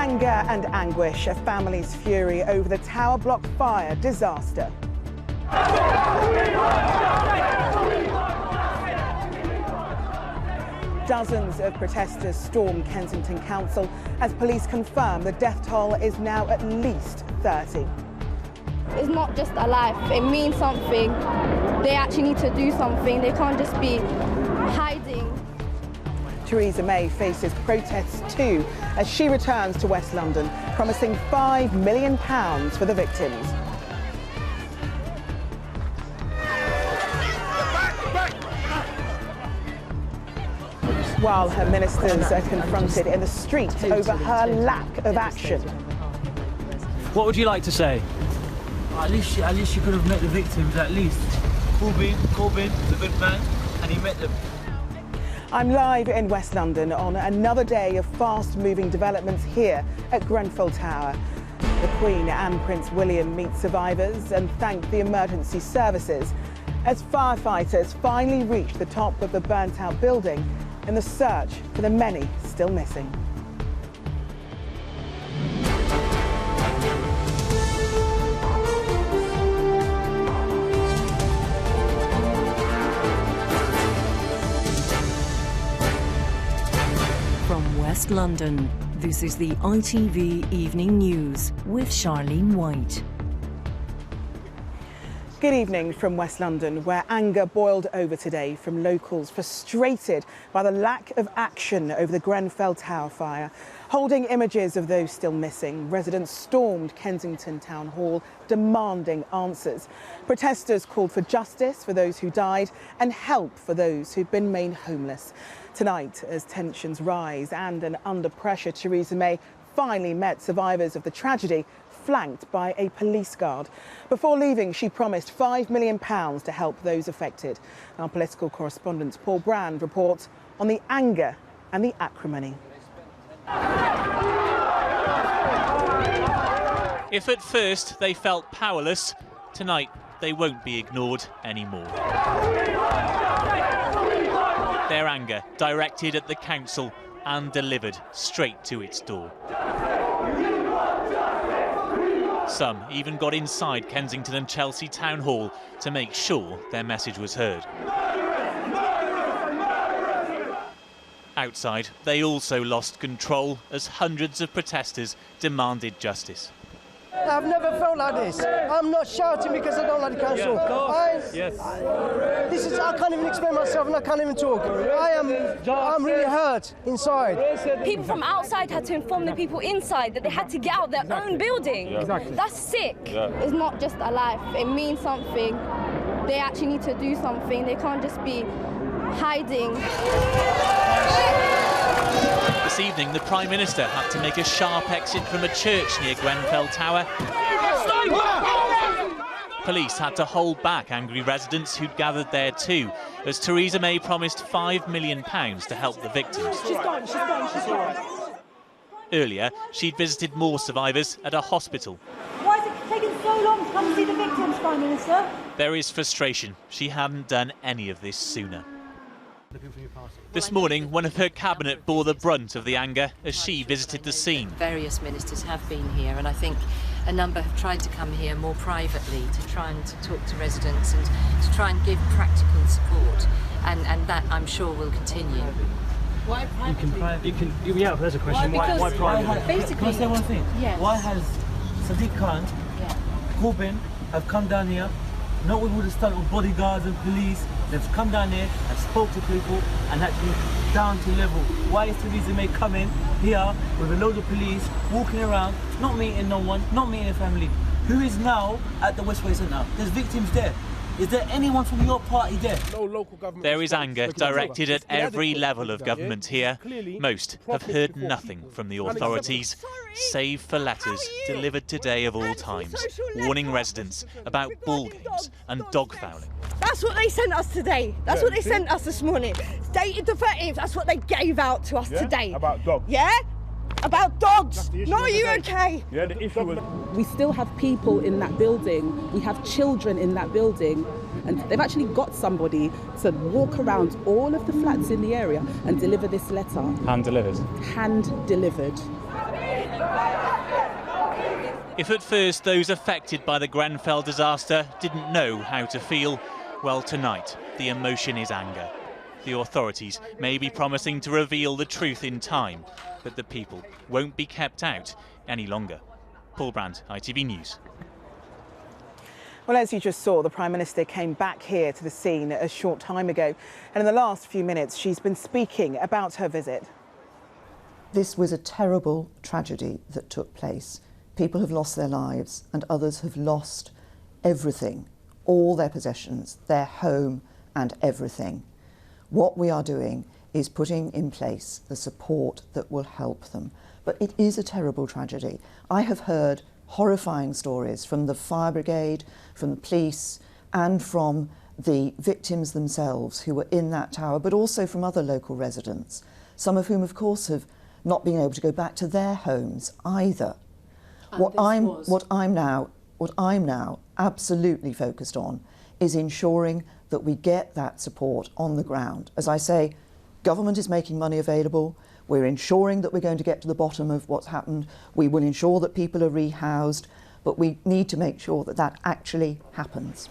Anger and anguish, a family's fury over the tower block fire disaster. Dozens of protesters stormed Kensington Council as police confirm the death toll is now at least 30. It's not just a life, it means something. They actually need to do something, they can't just be hiding. Theresa May faces protests too as she returns to West London, promising £5 million for the victims. While her ministers are confronted in the street over her lack of action. What would you like to say? At least she could have met the victims, at least. Corbyn's a good man, and he met them. I'm live in West London on another day of fast-moving developments here at Grenfell Tower. The Queen and Prince William meet survivors and thank the emergency services as firefighters finally reach the top of the burnt-out building in the search for the many still missing. From West London, this is the ITV Evening News with Charlene White. Good evening from West London, where anger boiled over today from locals frustrated by the lack of action over the Grenfell Tower fire. Holding images of those still missing, residents stormed Kensington Town Hall demanding answers. Protesters called for justice for those who died and help for those who've been made homeless. Tonight, as tensions rise and under pressure, Theresa May finally met survivors of the tragedy, flanked by a police guard. Before leaving, she promised £5 million to help those affected. Our political correspondent Paul Brand reports on the anger and the acrimony. If at first they felt powerless, tonight they won't be ignored anymore. Their anger directed at the council and delivered straight to its door. Some even got inside Kensington and Chelsea Town Hall to make sure their message was heard. Outside, they also lost control as hundreds of protesters demanded justice. I've never felt like this. I'm not shouting because I don't like the council. I can't even explain myself and I can't even talk. I'm really hurt inside. People from outside had to inform the people inside that they had to get out their own building. Exactly. That's sick. It's not just a life, it means something. They actually need to do something. They can't just be hiding. This evening, the Prime Minister had to make a sharp exit from a church near Grenfell Tower. Police had to hold back angry residents who'd gathered there too, as Theresa May promised £5 million to help the victims. She's gone. Earlier, she'd visited more survivors at a hospital. Why is it taking so long to come and see the victims, Prime Minister? There is frustration. She hadn't done any of this sooner. This morning, one of her cabinet bore the brunt of the anger as she visited the scene. Various ministers have been here, and I think a number have tried to come here more privately to try and talk to residents and to try and give practical support, and that I'm sure will continue. Why private? Yeah, there's a question. Why private? Basically, can I say one thing? Yes. Why has Sadiq Khan, Corbyn have come down here, not with all the stunt of bodyguards and police? They've come down here and spoke to people and actually down to level. Why is Theresa May coming here with a load of police, walking around, not meeting no one, not meeting a family? Who is now at the Westway Centre? There's victims there. Is there anyone from your party there? No local government. There is anger directed at every level of government here. Most have heard nothing from the authorities, save for letters delivered today of all times, warning residents about ball games and dog fouling. That's what they sent us today. That's what they sent us this morning. It's dated the 13th. That's what they gave out to us today. About dogs. Yeah? About dogs. No, are you okay? Yeah, the issue was... We still have people in that building. We have children in that building. And they've actually got somebody to walk around all of the flats in the area and deliver this letter. Hand delivered. Hand delivered. If at first those affected by the Grenfell disaster didn't know how to feel, well, tonight the emotion is anger. The authorities may be promising to reveal the truth in time, but the people won't be kept out any longer. Paul Brandt, ITV News. Well, as you just saw, the Prime Minister came back here to the scene a short time ago, and in the last few minutes she's been speaking about her visit. This was a terrible tragedy that took place. People have lost their lives and others have lost everything, all their possessions, their home and everything. What we are doing is putting in place the support that will help them. But it is a terrible tragedy. I have heard horrifying stories from the fire brigade, from the police and from the victims themselves who were in that tower, but also from other local residents, some of whom of course have not been able to go back to their homes either. What I'm now absolutely focused on is ensuring that we get that support on the ground. As I say, government is making money available. We're ensuring that we're going to get to the bottom of what's happened. We will ensure that people are rehoused, but we need to make sure that that actually happens.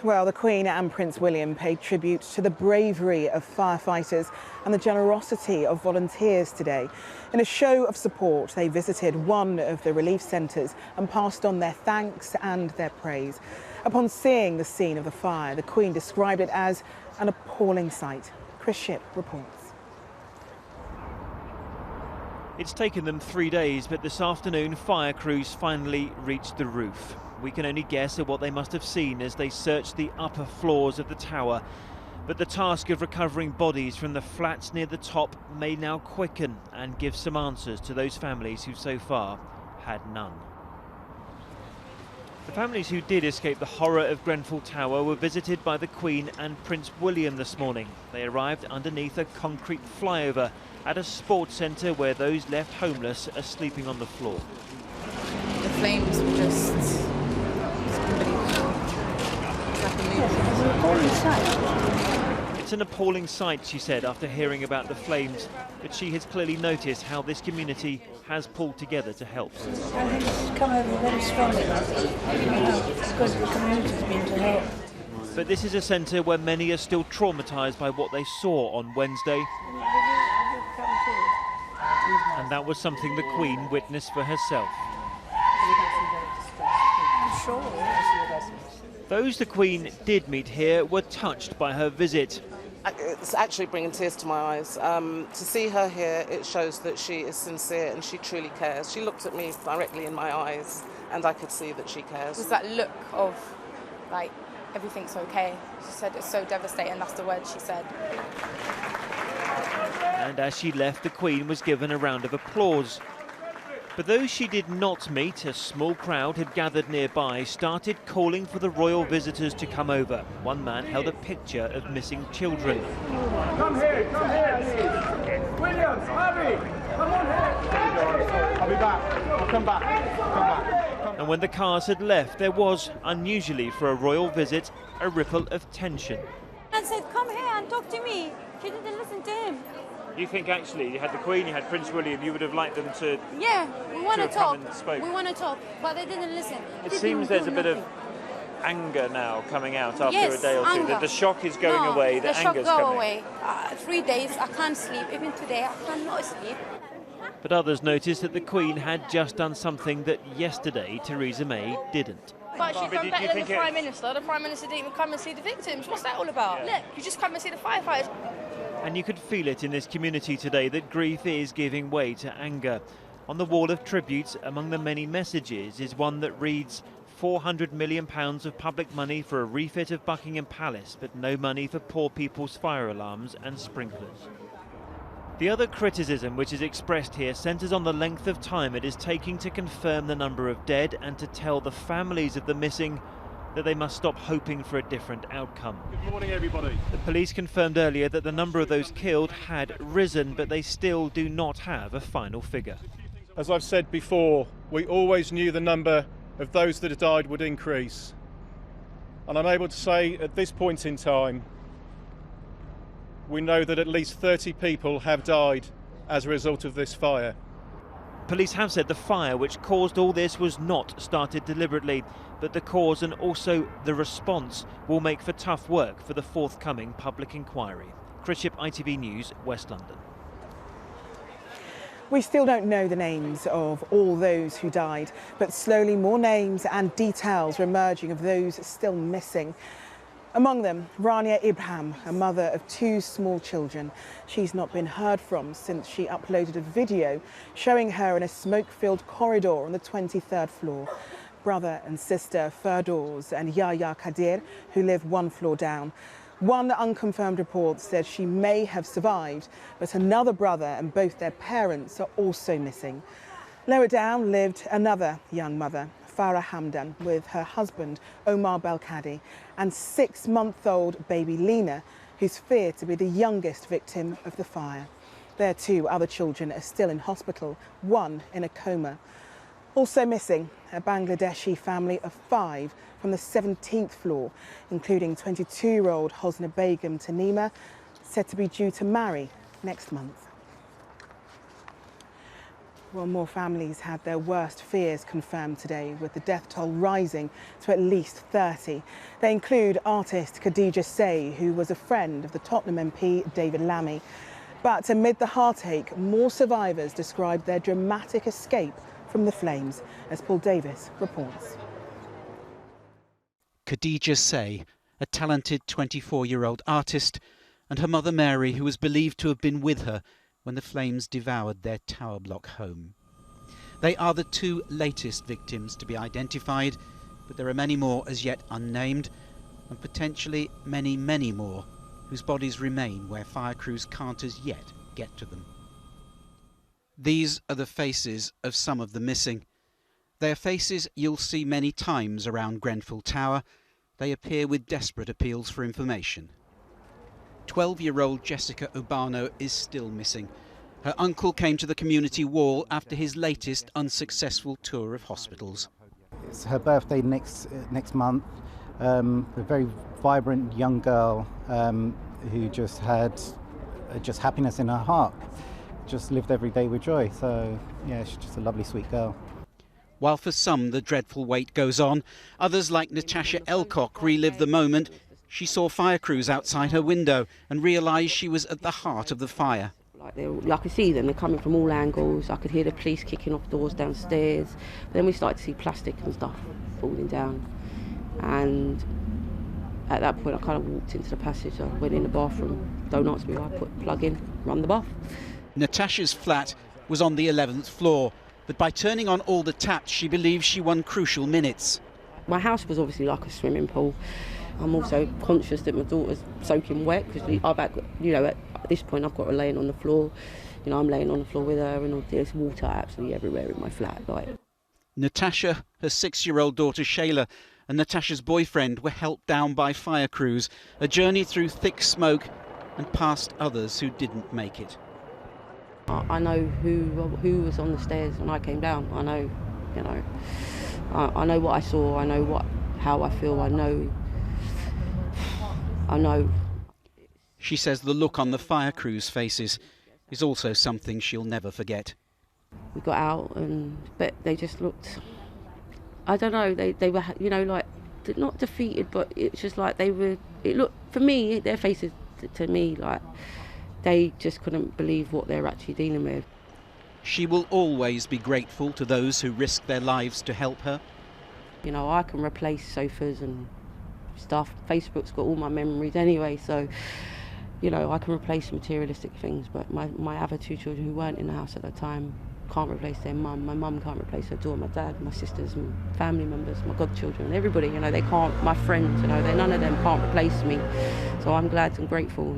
Well, the Queen and Prince William paid tribute to the bravery of firefighters and the generosity of volunteers today. In a show of support, they visited one of the relief centres and passed on their thanks and their praise. Upon seeing the scene of the fire, the Queen described it as an appalling sight. Chris Shipp reports. It's taken them 3 days, but this afternoon fire crews finally reached the roof. We can only guess at what they must have seen as they searched the upper floors of the tower. But the task of recovering bodies from the flats near the top may now quicken and give some answers to those families who so far had none. The families who did escape the horror of Grenfell Tower were visited by the Queen and Prince William this morning. They arrived underneath a concrete flyover at a sports centre where those left homeless are sleeping on the floor. The flames were just It's an appalling sight, she said, after hearing about the flames, but she has clearly noticed how this community has pulled together to help. I think it's come over very strongly. It's because the community's been to help. But this is a centre where many are still traumatised by what they saw on Wednesday. And that was something the Queen witnessed for herself. I'm sure. Those the Queen did meet here were touched by her visit. It's actually bringing tears to my eyes. To see her here, it shows that she is sincere and she truly cares. She looked at me directly in my eyes and I could see that she cares. It was that look of, like, everything's okay. She said it's so devastating, that's the word she said. And as she left, the Queen was given a round of applause. But those she did not meet, a small crowd had gathered nearby, started calling for the royal visitors to come over. One man held a picture of missing children. Come here, William, hurry, come on here. I'll be back, I'll come back. And when the cars had left, there was, unusually for a royal visit, a ripple of tension. And said, come here and talk to me. She didn't listen to him. You think actually you had the Queen, you had Prince William, you would have liked them to... Yeah, we want to talk. We want to talk, but they didn't listen. It seems there's a bit of anger now coming out after a day or two. Anger. The shock is going away, the anger's shock coming. away. 3 days, I can't sleep. Even today, I cannot sleep. But others noticed that the Queen had just done something that yesterday Theresa May didn't. But she's done better than the Prime Minister. The Prime Minister didn't even come and see the victims. What's that all about? Look, you just come and see the firefighters. And you could feel it in this community today that grief is giving way to anger. On the wall of tributes, among the many messages, is one that reads, £400 million of public money for a refit of Buckingham Palace, but no money for poor people's fire alarms and sprinklers. The other criticism which is expressed here centres on the length of time it is taking to confirm the number of dead and to tell the families of the missing that they must stop hoping for a different outcome. Good morning, everybody. The police confirmed earlier that the number of those killed had risen, but they still do not have a final figure. As I've said before, we always knew the number of those that had died would increase. And I'm able to say at this point in time, we know that at least 30 people have died as a result of this fire. Police have said the fire which caused all this was not started deliberately, but the cause and also the response will make for tough work for the forthcoming public inquiry. Chris Ship, ITV News, West London. We still don't know the names of all those who died, but slowly more names and details are emerging of those still missing. Among them, Rania Ibrahim, a mother of 2 small children. She's not been heard from since she uploaded a video showing her in a smoke-filled corridor on the 23rd floor. Brother and sister Ferdoz and Yahya Kadir, who live 1 floor down. One unconfirmed report says she may have survived, but another brother and both their parents are also missing. Lower down lived another young mother, Farah Hamdan, with her husband Omar Belkadi and 6-month-old baby Lena, who's feared to be the youngest victim of the fire. Their 2 other children are still in hospital, 1 in a coma. Also missing, a Bangladeshi family of 5 from the 17th floor, including 22-year-old Hosna Begum Tanima, said to be due to marry next month. Well, more families had their worst fears confirmed today, with the death toll rising to at least 30. They include artist Khadija Say, who was a friend of the Tottenham MP David Lammy. But amid the heartache, more survivors described their dramatic escape from the flames, as Paul Davis reports. Khadija Say, a talented 24-year-old artist, and her mother Mary, who was believed to have been with her when the flames devoured their tower block home. They are the 2 latest victims to be identified, but there are many more as yet unnamed, and potentially many, many more whose bodies remain where fire crews can't as yet get to them. These are the faces of some of the missing. They are faces you'll see many times around Grenfell Tower. They appear with desperate appeals for information. 12-year-old Jessica Urbano is still missing. Her uncle came to the community wall after his latest unsuccessful tour of hospitals. It's her birthday next month. A very vibrant young girl who just had happiness in her heart. Just lived every day with joy. So yeah, she's just a lovely, sweet girl. While for some the dreadful wait goes on, others like Natasha Elcock relive the moment she saw fire crews outside her window and realised she was at the heart of the fire. I could see them, they're coming from all angles. I could hear the police kicking off doors downstairs. But then we started to see plastic and stuff falling down. And at that point I kind of walked into the passage. I went in the bathroom. Don't ask me why, I put plug in, run the bath. Natasha's flat was on the 11th floor, but by turning on all the taps she believes she won crucial minutes. My house was obviously like a swimming pool. I'm also conscious that my daughter's soaking wet because at this point I've got her laying on the floor. I'm laying on the floor with her and there's water absolutely everywhere in my flat. Natasha, her 6-year-old daughter Shayla and Natasha's boyfriend were helped down by fire crews, a journey through thick smoke and past others who didn't make it. I know who was on the stairs when I came down. I know what I saw. I know how I feel. I know. She says the look on the fire crews' faces is also something she'll never forget. We got out, but they just looked. I don't know. They were not defeated, but it's just like they were. It looked for me. Their faces to me like. They just couldn't believe what they're actually dealing with. She will always be grateful to those who risked their lives to help her. I can replace sofas and stuff. Facebook's got all my memories anyway, so, I can replace materialistic things, but my other 2 children who weren't in the house at the time can't replace their mum. My mum can't replace her daughter, my dad, my sisters, my family members, my godchildren, everybody, they can't, my friends, none of them can't replace me. So I'm glad and grateful,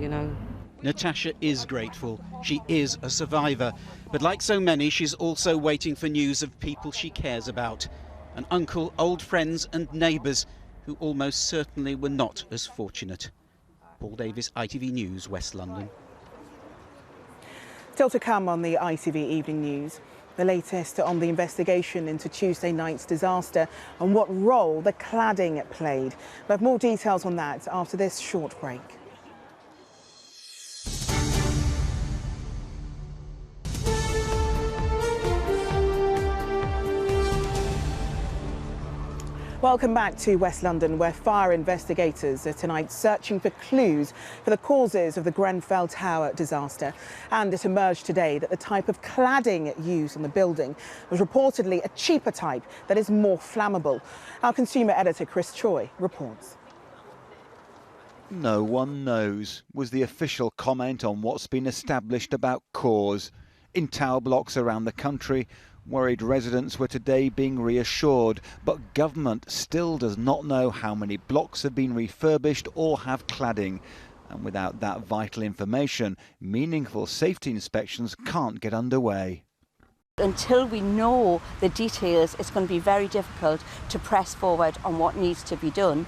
Natasha is grateful. She is a survivor. But like so many, she's also waiting for news of people she cares about. An uncle, old friends and neighbours who almost certainly were not as fortunate. Paul Davis, ITV News, West London. Still to come on the ITV Evening News. The latest on the investigation into Tuesday night's disaster and what role the cladding played. We'll have more details on that after this short break. Welcome back to West London, where fire investigators are tonight searching for clues for the causes of the Grenfell Tower disaster. And it emerged today that the type of cladding used on the building was reportedly a cheaper type that is more flammable. Our consumer editor Chris Choi reports. No one knows was the official comment on what's been established about cause. In tower blocks around the country, worried residents were today being reassured, but government still does not know how many blocks have been refurbished or have cladding. And without that vital information, meaningful safety inspections can't get underway. Until we know the details, it's going to be very difficult to press forward on what needs to be done.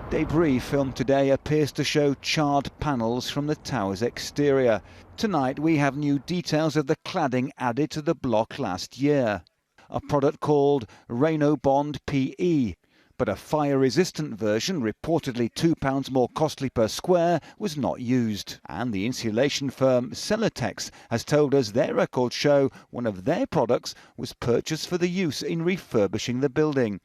Debris filmed today appears to show charred panels from the tower's exterior. Tonight we have new details of the cladding added to the block last year. A product called Bond PE, but a fire-resistant version, reportedly £2 more costly per square, was not used. And the insulation firm Celotex has told us their records show one of their products was purchased for the use in refurbishing the building.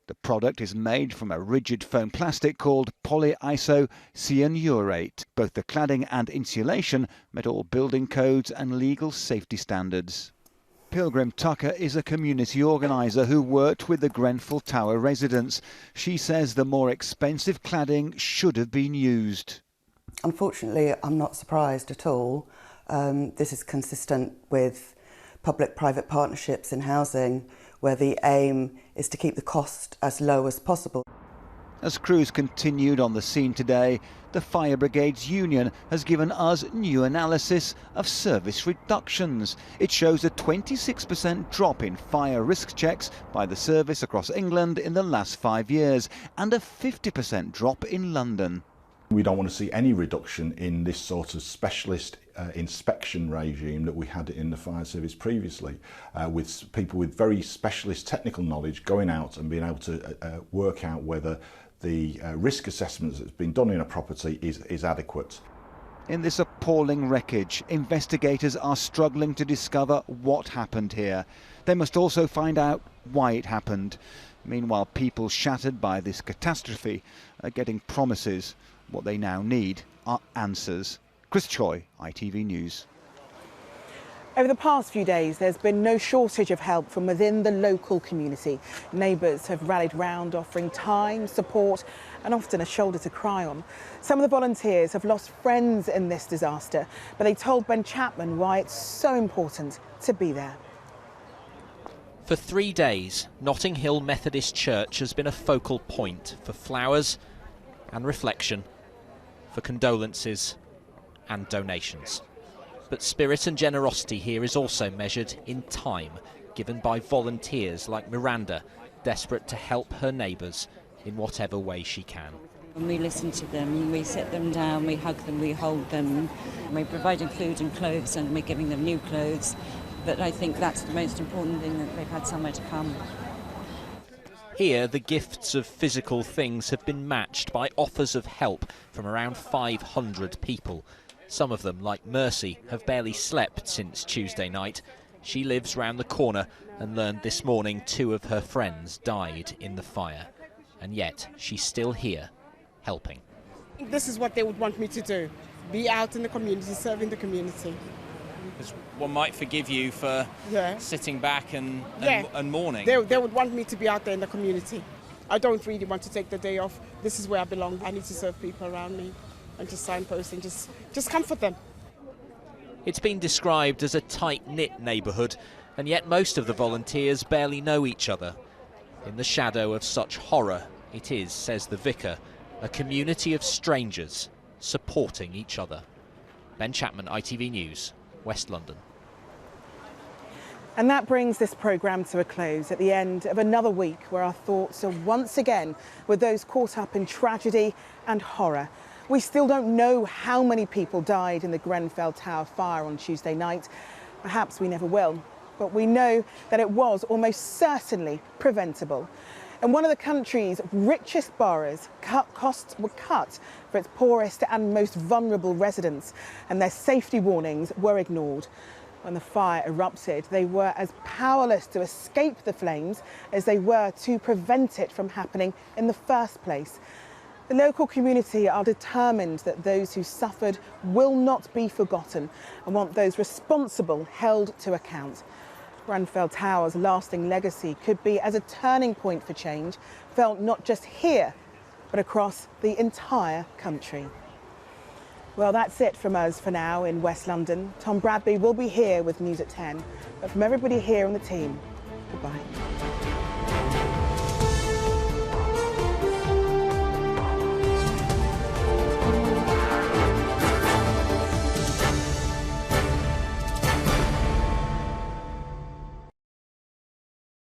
The product is made from a rigid foam plastic called polyisocyanurate. Both the cladding and insulation met all building codes and legal safety standards. Pilgrim Tucker is a community organiser who worked with the Grenfell Tower residents. She says the more expensive cladding should have been used. Unfortunately, I'm not surprised at all. This is consistent with public-private partnerships in housing, where the aim is to keep the cost as low as possible. As crews continued on the scene today, the Fire Brigades Union has given us new analysis of service reductions. It shows a 26% drop in fire risk checks by the service across England in the last 5 years, and a 50% drop in London. We don't want to see any reduction in this sort of specialist inspection regime that we had in the fire service previously, with people with very specialist technical knowledge going out and being able to work out whether the risk assessment that's been done in a property is adequate. In this appalling wreckage, investigators are struggling to discover what happened here. They must also find out why it happened. Meanwhile, people shattered by this catastrophe are getting promises. What they now need are answers. Chris Choi, ITV News. Over the past few days, there's been no shortage of help from within the local community. Neighbours have rallied round, offering time, support and often a shoulder to cry on. Some of the volunteers have lost friends in this disaster, but they told Ben Chapman why it's so important to be there. For 3 days, Notting Hill Methodist Church has been a focal point for flowers and reflection, for condolences and donations. But spirit and generosity here is also measured in time, given by volunteers like Miranda, desperate to help her neighbours in whatever way she can. And we listen to them, we sit them down, we hug them, we hold them, we're providing food and clothes and we're giving them new clothes. But I think that's the most important thing, that they've had somewhere to come. Here, the gifts of physical things have been matched by offers of help from around 500 people. Some of them, like Mercy, have barely slept since Tuesday night. She lives round the corner and learned this morning 2 of her friends died in the fire. And yet, she's still here, helping. This is what they would want me to do, be out in the community, serving the community. Because one might forgive you for sitting back and mourning. They would want me to be out there in the community. I don't really want to take the day off. This is where I belong. I need to serve people around me and just signpost and just comfort them. It's been described as a tight-knit neighbourhood, and yet most of the volunteers barely know each other. In the shadow of such horror, it is, says the vicar, a community of strangers supporting each other. Ben Chapman, ITV News, West London. And that brings this programme to a close at the end of another week where our thoughts are once again with those caught up in tragedy and horror. We still don't know how many people died in the Grenfell Tower fire on Tuesday night. Perhaps we never will. But we know that it was almost certainly preventable. In one of the country's richest boroughs, costs were cut for its poorest and most vulnerable residents, and their safety warnings were ignored. When the fire erupted, they were as powerless to escape the flames as they were to prevent it from happening in the first place. The local community are determined that those who suffered will not be forgotten and want those responsible held to account. Grenfell Tower's lasting legacy could be as a turning point for change, felt not just here, but across the entire country. Well, that's it from us for now in West London. Tom Bradby will be here with news at 10. But from everybody here on the team, goodbye.